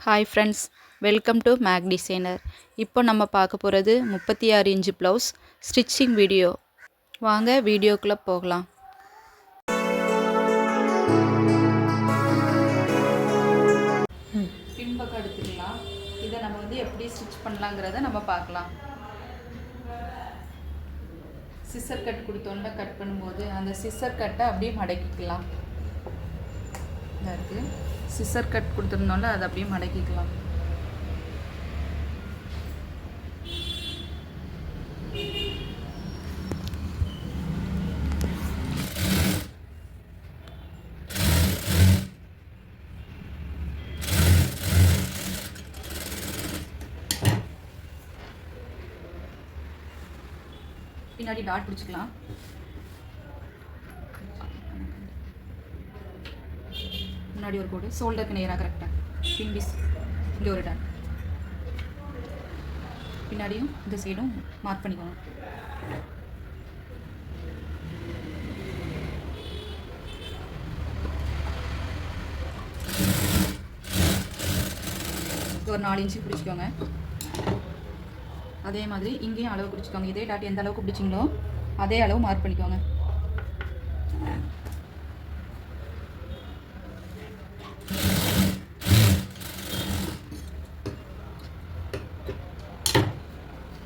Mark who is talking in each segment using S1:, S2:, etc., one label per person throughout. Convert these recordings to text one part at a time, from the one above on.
S1: Hi friends, welcome to Mac Designer. இப்போ நம்ம பார்க்க போகிறது 36 இன்ச்சு ப்ளவுஸ் ஸ்டிச்சிங் வீடியோ. வாங்க வீடியோக்குள்ளே போகலாம். பின்பக்கம் எடுத்துக்கலாம். இதை நம்ம எப்படி ஸ்டிச் பண்ணலாங்கிறத நம்ம பார்க்கலாம். சிசர் கட் கொடுத்தோன்னா கட் பண்ணும்போது அந்த சிசர் கட்டை அப்படியே மடக்கிக்கலாம். இதாக இருக்குது, சிசர் கட் கொடுத்துருந்தோம்ல அதை அப்படியே மடக்கிக்கலாம். பின்னாடி டாட் பிடிச்சிக்கலாம். முன்னாடி ஒரு கோடு, ஷோல்டருக்கு நேராக கரெக்டாக பின் பீஸ் இங்கே ஒரு டாட், பின்னாடியும் இந்த சைடும் மார்க் பண்ணிக்கணும். ஒரு 4 இன்ச்சு பிடிச்சிக்கோங்க. அதே மாதிரி இங்கேயும் அளவு பிடிச்சிக்கோங்க. இதே டாட் எந்த அளவுக்கு பிடிச்சிங்களோ அதே அளவு மார்க் பண்ணிக்கோங்க.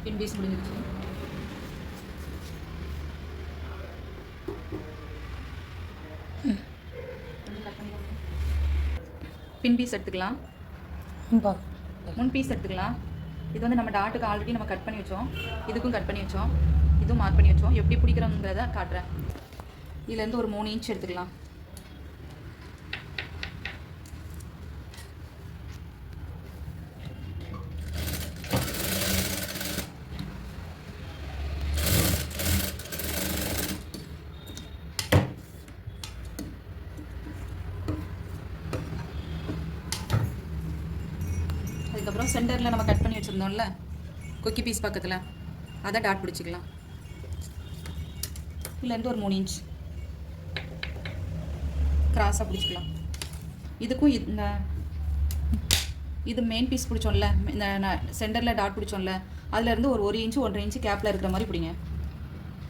S1: பின் பீஸ் முடிஞ்சிருச்சு. பின் பீஸ் எடுத்துக்கலாம். முன் பீஸ் எடுத்துக்கலாம். இது நம்ம டாட்டுக்கு ஆல்ரெடி நம்ம கட் பண்ணி வச்சோம். இதுக்கும் கட் பண்ணி வச்சோம், இதுவும் மார்க் பண்ணி வச்சோம். எப்படி பிடிக்கிறோங்கிறத காட்டுறேன். இதுலேருந்து ஒரு 3 இன்ச் எடுத்துக்கலாம். அதுக்கப்புறம் சென்டரில் நம்ம கட் பண்ணி வச்சுருந்தோம்ல கொக்கி பீஸ் பக்கத்தில், அதை டாட் பிடிச்சிக்கலாம். இதுலேருந்து ஒரு 3 இன்ச் கிராஸாக பிடிச்சிக்கலாம். இதுக்கும் இது மெயின் பீஸ் பிடிச்சோம்ல, இந்த சென்டரில் டாட் பிடிச்சோம்ல, அதுலேருந்து ஒரு 1 இன்ச்சு 1.5 இன்ச்சு கேப்பில் இருக்கிற மாதிரி பிடிங்க.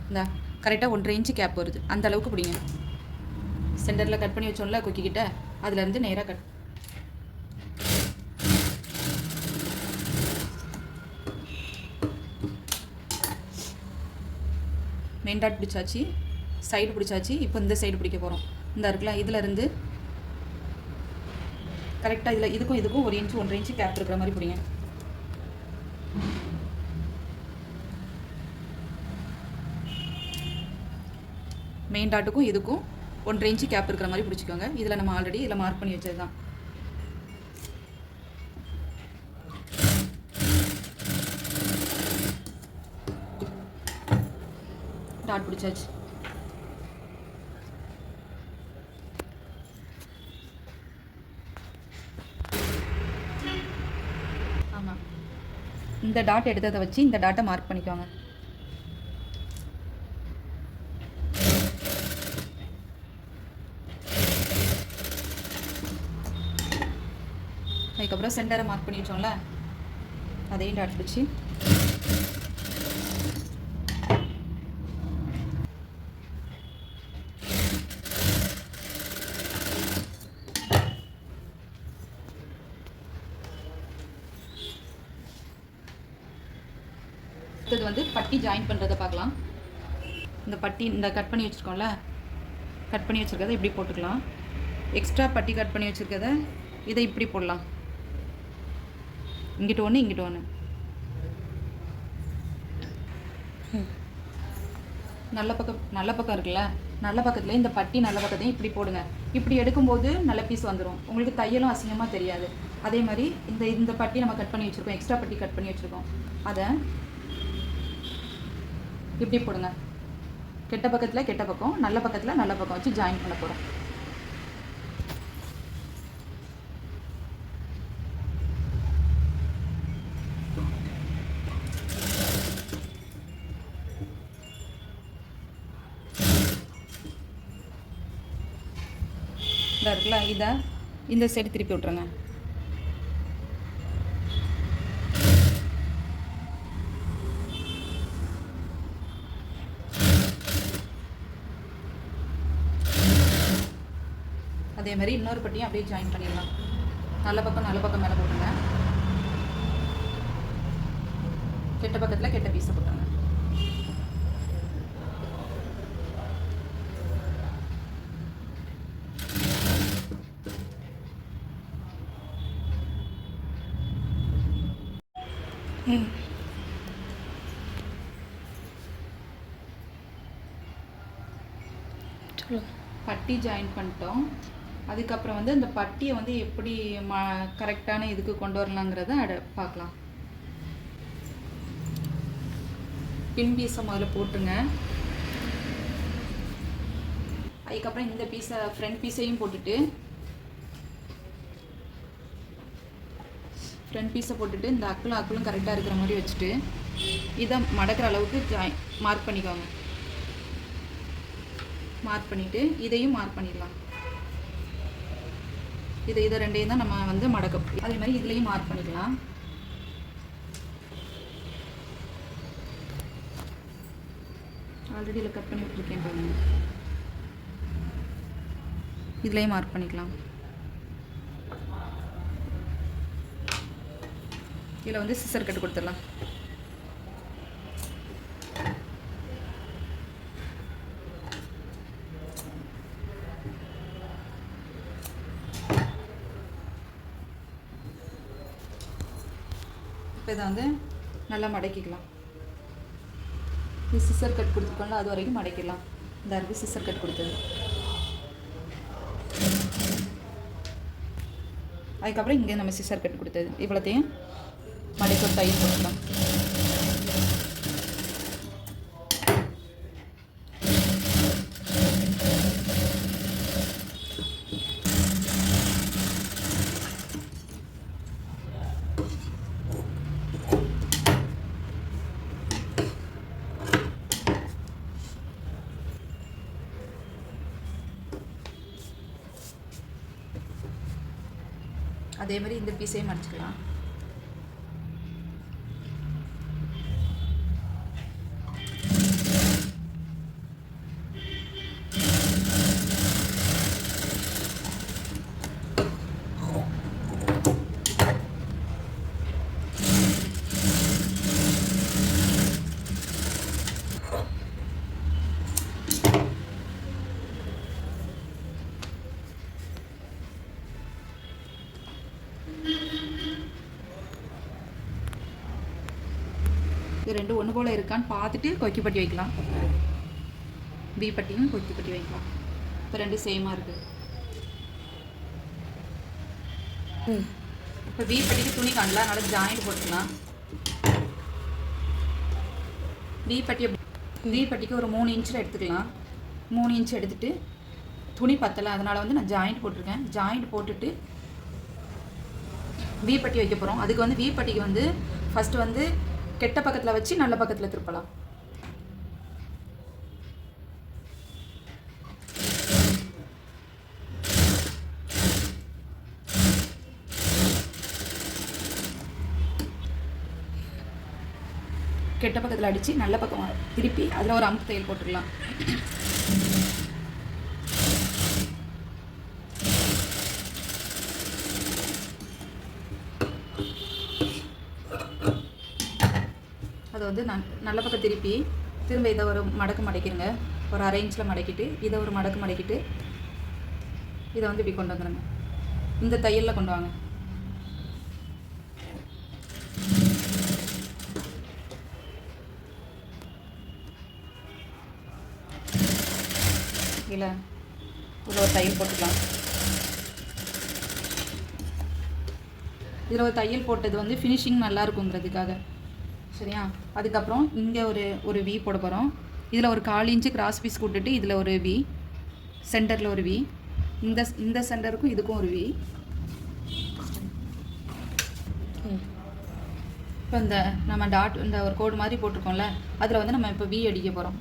S1: இந்த கரெக்டாக 1.5 இன்ச்சு கேப் வருது, அந்த அளவுக்கு பிடிங்க. சென்டரில் கட் பண்ணி வச்சோம்ல கொக்கிக்கிட்ட, அதுலேருந்து நேராக கட். மெயின் டாட் பிடிச்சாச்சு, சைடு பிடிச்சாச்சு. இப்போ இந்த சைடு பிடிக்க போகிறோம். இந்த இருக்கலாம், இதிலேருந்து கரெக்டாக இதுக்கும் 1 இன்ச்சு 1.5 இன்ச்சு கேப் இருக்கிற மாதிரி பிடிங்க. மெயின் டாட்டுக்கும் இதுக்கும் 1.5 இன்ச்சு கேப் இருக்கிற மாதிரி பிடிச்சிக்கோங்க. இதில் நம்ம ஆல்ரெடி இதில் மார்க் பண்ணி வச்சது தான். டாட் பிடிச்சாச்சு. ஆமாம், இந்த டாட் எடுத்ததை வச்சு இந்த டாட்டை மார்க் பண்ணிக்கோங்க. அதுக்கப்புறம் சென்டரை மார்க் பண்ணி வச்சோம்ல, அதையும் டாட் பிடிச்சி அடுத்தது பட்டி ஜாயின் பண்ணுறதை பார்க்கலாம். இந்த பட்டி இந்த கட் பண்ணி வச்சுருக்கோம்ல, கட் பண்ணி வச்சுருக்கதை இப்படி போட்டுக்கலாம். எக்ஸ்ட்ரா பட்டி கட் பண்ணி வச்சுருக்கதை இதை இப்படி போடலாம். இங்கிட்ட ஒன்று இங்கிட்ட ஒன்று. நல்ல பக்கம் இருக்குல்ல, நல்ல பக்கத்தில் இந்த பட்டி நல்ல பக்கத்தையும் இப்படி போடுங்க. இப்படி எடுக்கும்போது நல்ல பீஸ் வந்துடும். உங்களுக்கு தையலும் அசிங்கமாக தெரியாது. அதே மாதிரி இந்த பட்டி நம்ம கட் பண்ணி வச்சுருக்கோம், எக்ஸ்ட்ரா பட்டி கட் பண்ணி வச்சுருக்கோம், அதை இப்படி போடுங்க. கெட்ட பக்கத்தில் கெட்ட பக்கம், நல்ல பக்கத்தில் நல்ல பக்கம் வச்சு ஜாயின் பண்ண போகிறோம். இதாக இருக்குல்ல, இதை இந்த சைடு திருப்பி விட்ருங்க. அதே மாதிரி இன்னொரு பட்டியும் அப்படியே ஜாயின் பண்ணிடலாம். நல்ல பக்கம் மேலே போட்டுங்க. கெட்ட பக்கத்தில் கெட்ட பீஸை போட்டுங்க. பட்டி ஜாயின் பண்ணிட்டோம். அதுக்கப்புறம் வந்து இந்த பட்டியை வந்து எப்படி கரெக்டான இதுக்கு கொண்டு வரலாங்கிறத பார்க்கலாம். பின் பீஸை முதல்ல போட்டுருங்க. அதுக்கப்புறம் இந்த பீஸை ஃப்ரண்ட் பீஸையும் போட்டுட்டு இந்த அக்குளும் கரெக்டாக இருக்கிற மாதிரி வச்சுட்டு இதை மடக்கிற அளவுக்கு மார்க் பண்ணிக்கோங்க. மார்க் பண்ணிவிட்டு இதையும் மார்க் பண்ணிடலாம். இதை ரெண்டையும் தான் நம்ம வந்து மடக்க. அதே மாதிரி இதுலேயும் மார்க் பண்ணிக்கலாம். ஆல்ரெடி இதில் கட் பண்ணி விட்டுருக்கேன் பாருங்க. இதுலேயும் மார்க் பண்ணிக்கலாம். இதில் வந்து சிசர் கட்டு கொடுத்துடலாம். இப்போ இதை வந்து நல்லா மடக்கிக்கலாம். இது சிசர் கட் கொடுத்துருக்கோம்ல, அது வரைக்கும் மடக்கிடலாம். இந்த இருக்குது சிசர் கட் கொடுத்தது. அதுக்கப்புறம் இங்கே நம்ம சிசர் கட் கொடுத்தது இவ்வளோத்தையும் மடக்கி ஒரு தையல் போட்டுக்கலாம். அதே மாதிரி இந்த பீஸையும் மடிச்சுக்கலாம். இது ரெண்டு ஒன்று போல் இருக்கான்னு பார்த்துட்டு கொக்கி பட்டி வைக்கலாம். பி பட்டியும் கொக்கி பட்டி வைக்கலாம். இப்போ ரெண்டு சேமாக இருக்குது. இப்போ பி பட்டிக்கு துணி காணல, அதனால் ஜாயிண்ட் போட்டுக்கலாம். பி பட்டிக்கு ஒரு 3 இன்ச்சில் எடுத்துக்கலாம். 3 இன்ச் எடுத்துகிட்டு துணி பத்தலை, அதனால் வந்து நான் ஜாயிண்ட் போட்டிருக்கேன். ஜாயிண்ட் போட்டுட்டு வி பட்டி வைக்க போகிறோம். அதுக்கு வந்து வி பட்டிக்கு வந்து ஃபஸ்ட்டு வந்து கெட்ட பக்கத்தில் வச்சு நல்ல பக்கத்தில் திருப்பலாம். கெட்ட பக்கத்தில் அடித்து நல்ல பக்கம் திருப்பி அதில் ஒரு அமுக்கு தையல் போட்டுடலாம். அதை வந்து நல்ல பக்கம் திரும்ப இதை ஒரு மடக்கு மடக்கிடுங்க. ஒரு 1/2 இன்ச்சில் மடக்கிட்டு இதை ஒரு மடக்கு மடக்கிட்டு இதை வந்து இப்படி கொண்டு வந்துடுங்க. இந்த தையலில் கொண்டு வாங்க. இல்லை இதில் ஒரு தையல் போட்டுக்கலாம். இதில் ஒரு தையல் போட்டது வந்து ஃபினிஷிங் நல்லா இருக்குங்கிறதுக்காக. சரியா? அதுக்கப்புறம் இங்கே ஒரு வி போட போகிறோம். இதில் ஒரு 1/4 இன்ச்சு கிராஸ் பீஸ் போட்டுட்டு இதில் ஒரு வி, சென்டரில் ஒரு வி, இந்த சென்டருக்கும் இதுக்கும் ஒரு வி. இப்போ இந்த நம்ம டாட் இந்த ஒரு கோடு மாதிரி போட்டிருக்கோம்ல, அதில் வந்து நம்ம இப்போ வி அடிக்க போகிறோம்.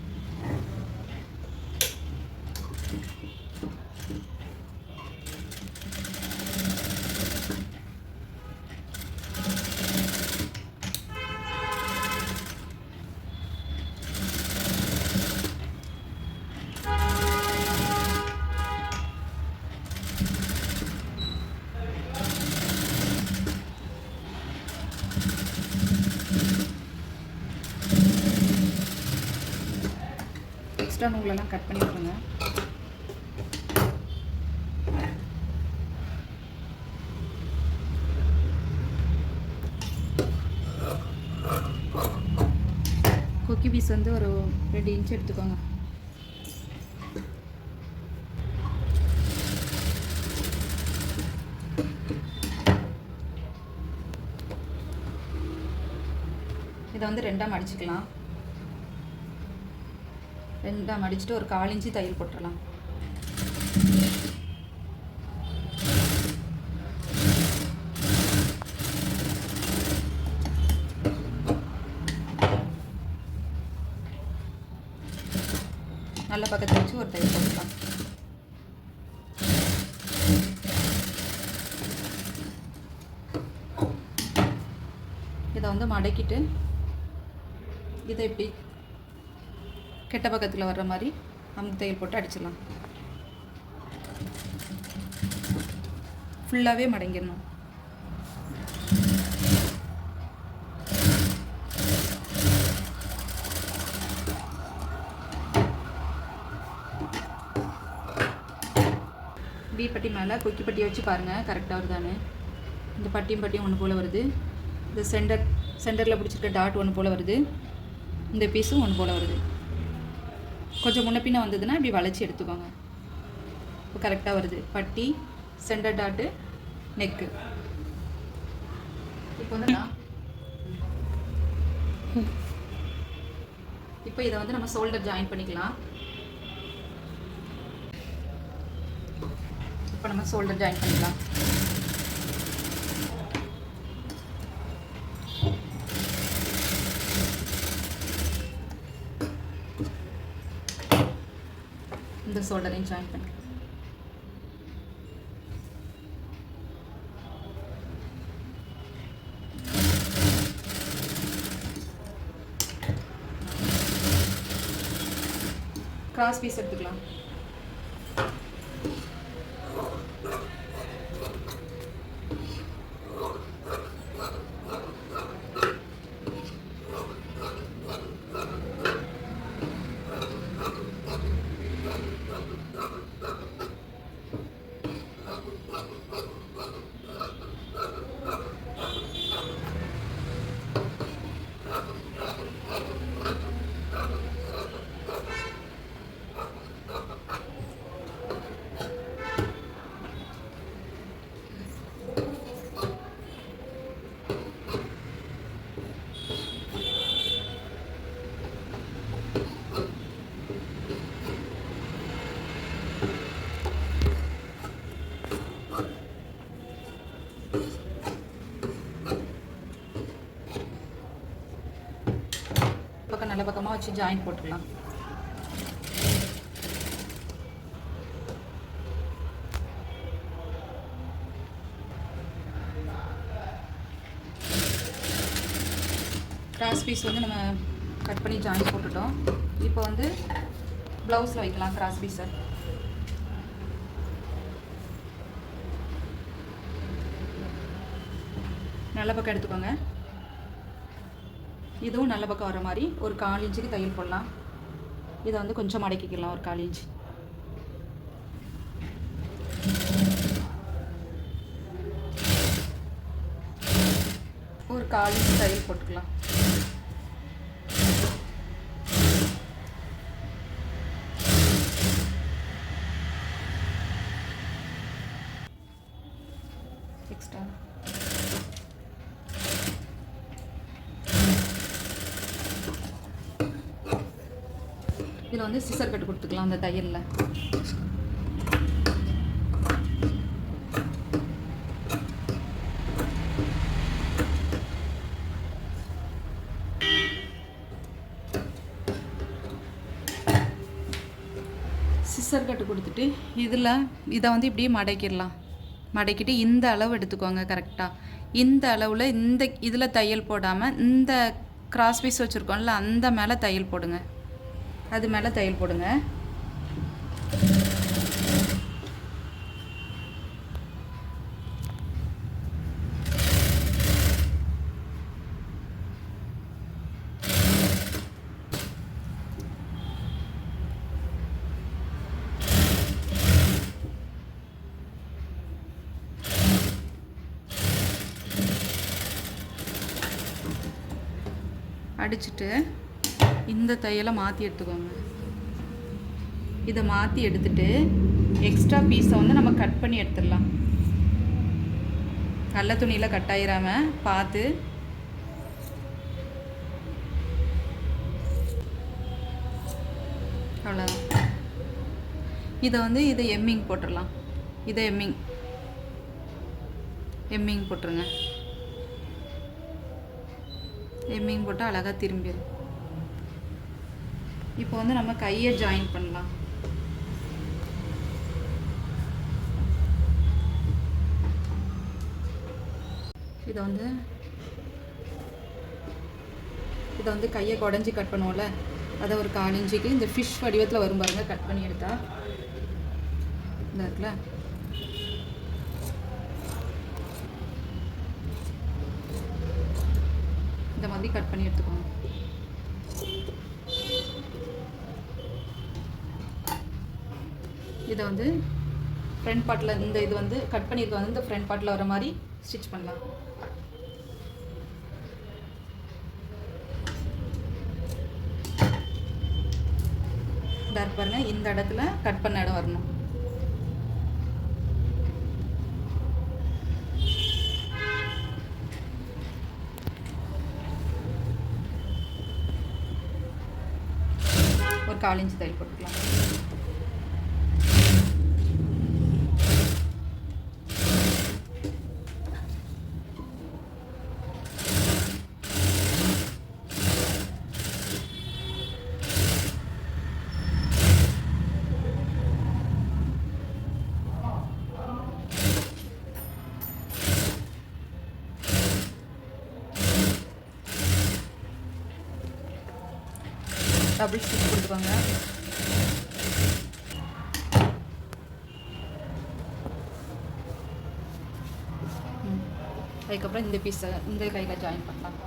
S1: எக்ஸ்ட்ரா நூலெல்லாம் கட் பண்ணி விட்டுருங்க. கொக்கி பீஸ் வந்து ஒரு 2 இன்ச் எடுத்துக்கோங்க. இதை வந்து 2ஆக மடிச்சுக்கலாம். 2ஆக மடிச்சுட்டு ஒரு 1/4 இன்ச்சு தையல் போட்டுடலாம். நல்ல பக்கத்தில் வச்சு ஒரு தையல் போட்டுக்கலாம். இதை வந்து மடக்கிட்டு இதை இப்படி கெட்ட பக்கத்தில் வர்ற மாதிரி நமக்கு தையல் போட்டு அடிச்சிடலாம். ஃபுல்லாகவே மடங்கிடணும். பி பட்டி மேலே கொக்கி பட்டியை வச்சு பாருங்கள் கரெக்டாக வருதானு. இந்த பட்டியும் ஒன்று போல் வருது. இந்த சென்டரில் பிடிச்சிருக்க டாட் ஒன்று போல் வருது. இந்த பீஸும் ஒன்று போல் வருது. கொஞ்சம் முன்ன பின்ன வந்ததுன்னா இப்படி வளைச்சி எடுத்துக்கோங்க. இப்போ கரெக்டாக வருது. பட்டி, சென்டர் டாட்டு, நெக்கு. இப்போ வந்து இப்போ இதை வந்து நம்ம ஷோல்டர் ஜாயின் பண்ணிக்கலாம். இப்போ நம்ம ஷோல்டர் ஜாயின் பண்ணிக்கலாம். இந்த ஷோல்டரையும் ஜாயின் பண்ணிக்கலாம். கிராஸ் பீஸ் எடுத்துக்கலாம். பக்கம் நல்ல பக்கமாக வச்சு ஜாயின் போட்டுக்கலாம். கிராஸ் பீஸ் வந்து நம்ம கட் பண்ணி ஜாயின் போட்டுட்டோம். இப்போ வந்து ப்ளவுஸில் வைக்கலாம் கிராஸ் பீஸை. நல்ல பக்கம் எடுத்துக்கோங்க. இதுவும் நல்ல பக்கம் வர மாதிரி ஒரு 1/4 இன்ச்சுக்கு தையல் போடலாம். இதை வந்து கொஞ்சம் மடக்கிக்கலாம். ஒரு 1/4 இன்ச்சு. ஒரு 1/4 இன்ச்சு தையல் போட்டுக்கலாம். எக்ஸ்ட்ரா இதில் வந்து சிசர் கட்டு கொடுத்துக்கலாம் அந்த தையலில். சிசர் கட்டு கொடுத்துட்டு இதை வந்து இப்படியே மடக்கிடலாம். மடக்கிட்டு இந்த அளவு எடுத்துக்கோங்க கரெக்டாக. இந்த அளவில் இதில் தையல் போடாமல் இந்த கிராஸ் பீஸ் வச்சுருக்கோம்ல அந்த மேலே தையல் போடுங்க. அது மேலே தையல் போடுங்க. அடிச்சுட்டு இந்த தையலை மாற்றி எடுத்துக்கோங்க. இதை மாற்றி எடுத்துட்டு எக்ஸ்ட்ரா பீஸை வந்து நம்ம கட் பண்ணி எடுத்துடலாம். நல்ல துணியில் கட் ஆகிராமல் பார்த்து. அவ்வளோதான். இதை வந்து இதை எம்மிங் போட்டுடலாம். இதை எம்மிங் போட்டுருங்க. எம்மிங் போட்டு அழகாக திரும்பிடும். இப்போ வந்து நம்ம கையை ஜாயின் பண்ணலாம். இதை வந்து கையை குடஞ்சி கட் பண்ணுவோம்ல, அதை ஒரு 1/4 இன்ச்சுக்கு இந்த ஃபிஷ் வடிவத்தில் வரும் பாருங்கள். கட் பண்ணி எடுத்தா இந்த இருக்குல்ல, இந்த மாதிரி கட் பண்ணி எடுத்துக்கோங்க. இதை வந்து ஃப்ரண்ட் பார்ட்டில் இந்த இது வந்து கட் பண்ணியிருக்க வந்து இந்த ஃப்ரண்ட் பார்ட்டில் வர மாதிரி ஸ்டிச் பண்ணலாம். டார்க் பாருங்க, இந்த இடத்துல கட் பண்ண இடம் வரணும். ஒரு 1/4 இன்ச் தையல் போட்டுக்கலாம். டபுள் ஸ்டிச் கொடுத்துக்கோங்க. அதுக்கப்புறம் இந்த பீஸை இந்த கையில் ஜாயின் பண்ணலாம்.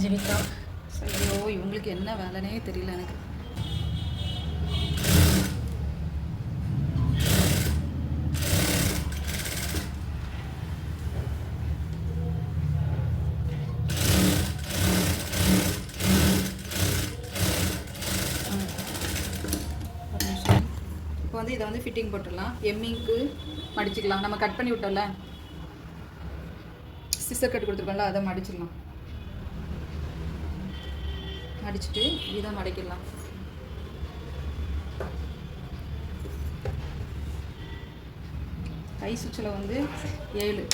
S2: ஜீவிதா,
S1: ஐயோ இவங்களுக்கு என்ன வேலைனே தெரியல எனக்கு. இப்போ வந்து இதை வந்து ஃபிட்டிங் போட்டுடலாம். எம்மிங்க்கு மடிச்சுக்கலாம். நம்ம கட் பண்ணி விட்டோம்ல, சிசர் கட் கொடுத்துருக்கோம்ல, அதை மடிச்சிடலாம். அடிச்சுட்டு இதை மடக்கிடலாம். கை சுற்றில் வந்து 7.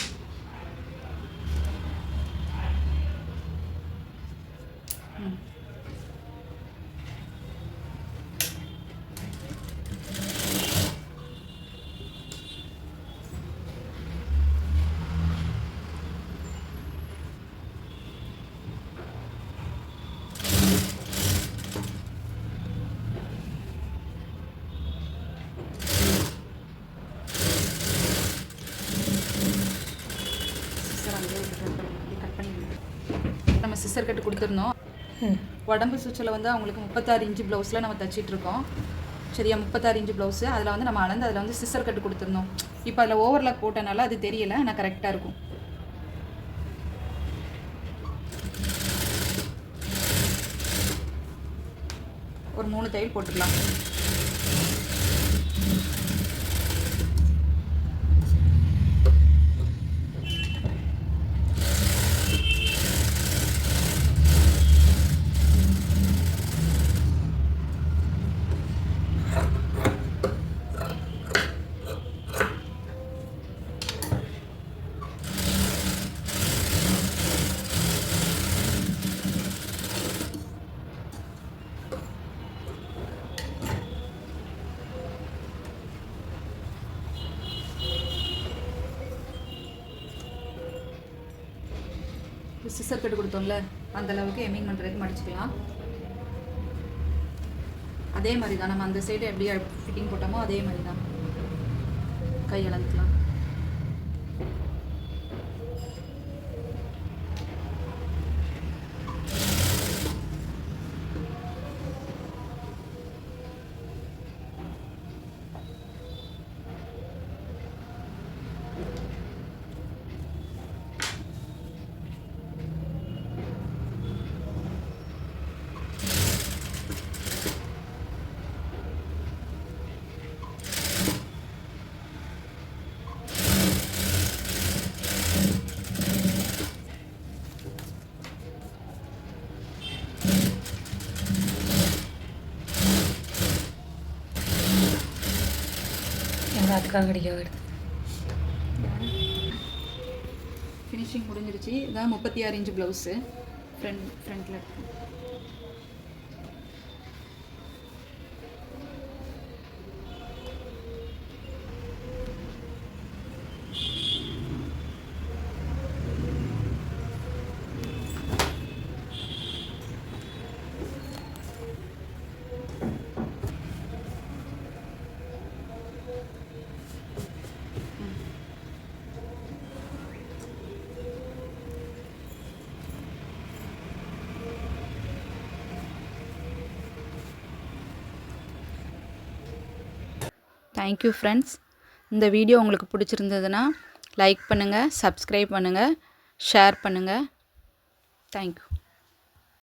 S1: நம்ம சிசர் கட்டு கொடுத்துருந்தோம். உடம்பு சுற்றில் வந்து அவங்களுக்கு 36 இன்ச்சு ப்ளவுஸில் நம்ம தைச்சிட்ருக்கோம். சரியா, 36 இன்ச்சு ப்ளவுஸு. அதில் வந்து நம்ம அளந்து அதில் வந்து சிசர் கட்டு கொடுத்துருந்தோம். இப்போ அதில் ஓவர்லாக் போட்டனால அது தெரியலை, ஆனால் கரெக்டாக இருக்கும். ஒரு 3 தையல் போட்டுக்கலாம். சிசர் கட்டு கொடுத்தோம்ல அந்த அளவுக்கு எம்மிங் பண்ணுறதுக்கு மடிச்சுக்கலாம். அதே மாதிரி தான் நம்ம அந்த சைடு எப்படி ஃபிட்டிங் போட்டோமோ அதே மாதிரி தான் கை அளந்துக்கலாம்.
S2: அதுக்காக அடிக்க வருது.
S1: ஃபினிஷிங் முடிஞ்சிருச்சு. இதான் 36 இன்ச்சு ப்ளவுஸு ஃப்ரண்ட்டில் இருக்கு. Thank you friends. இந்த வீடியோ உங்களுக்கு பிடிச்சிருந்ததுன்னா லைக் பண்ணுங்கள், சப்ஸ்கிரைப் பண்ணுங்கள், ஷேர் பண்ணுங்கள். தேங்க்யூ.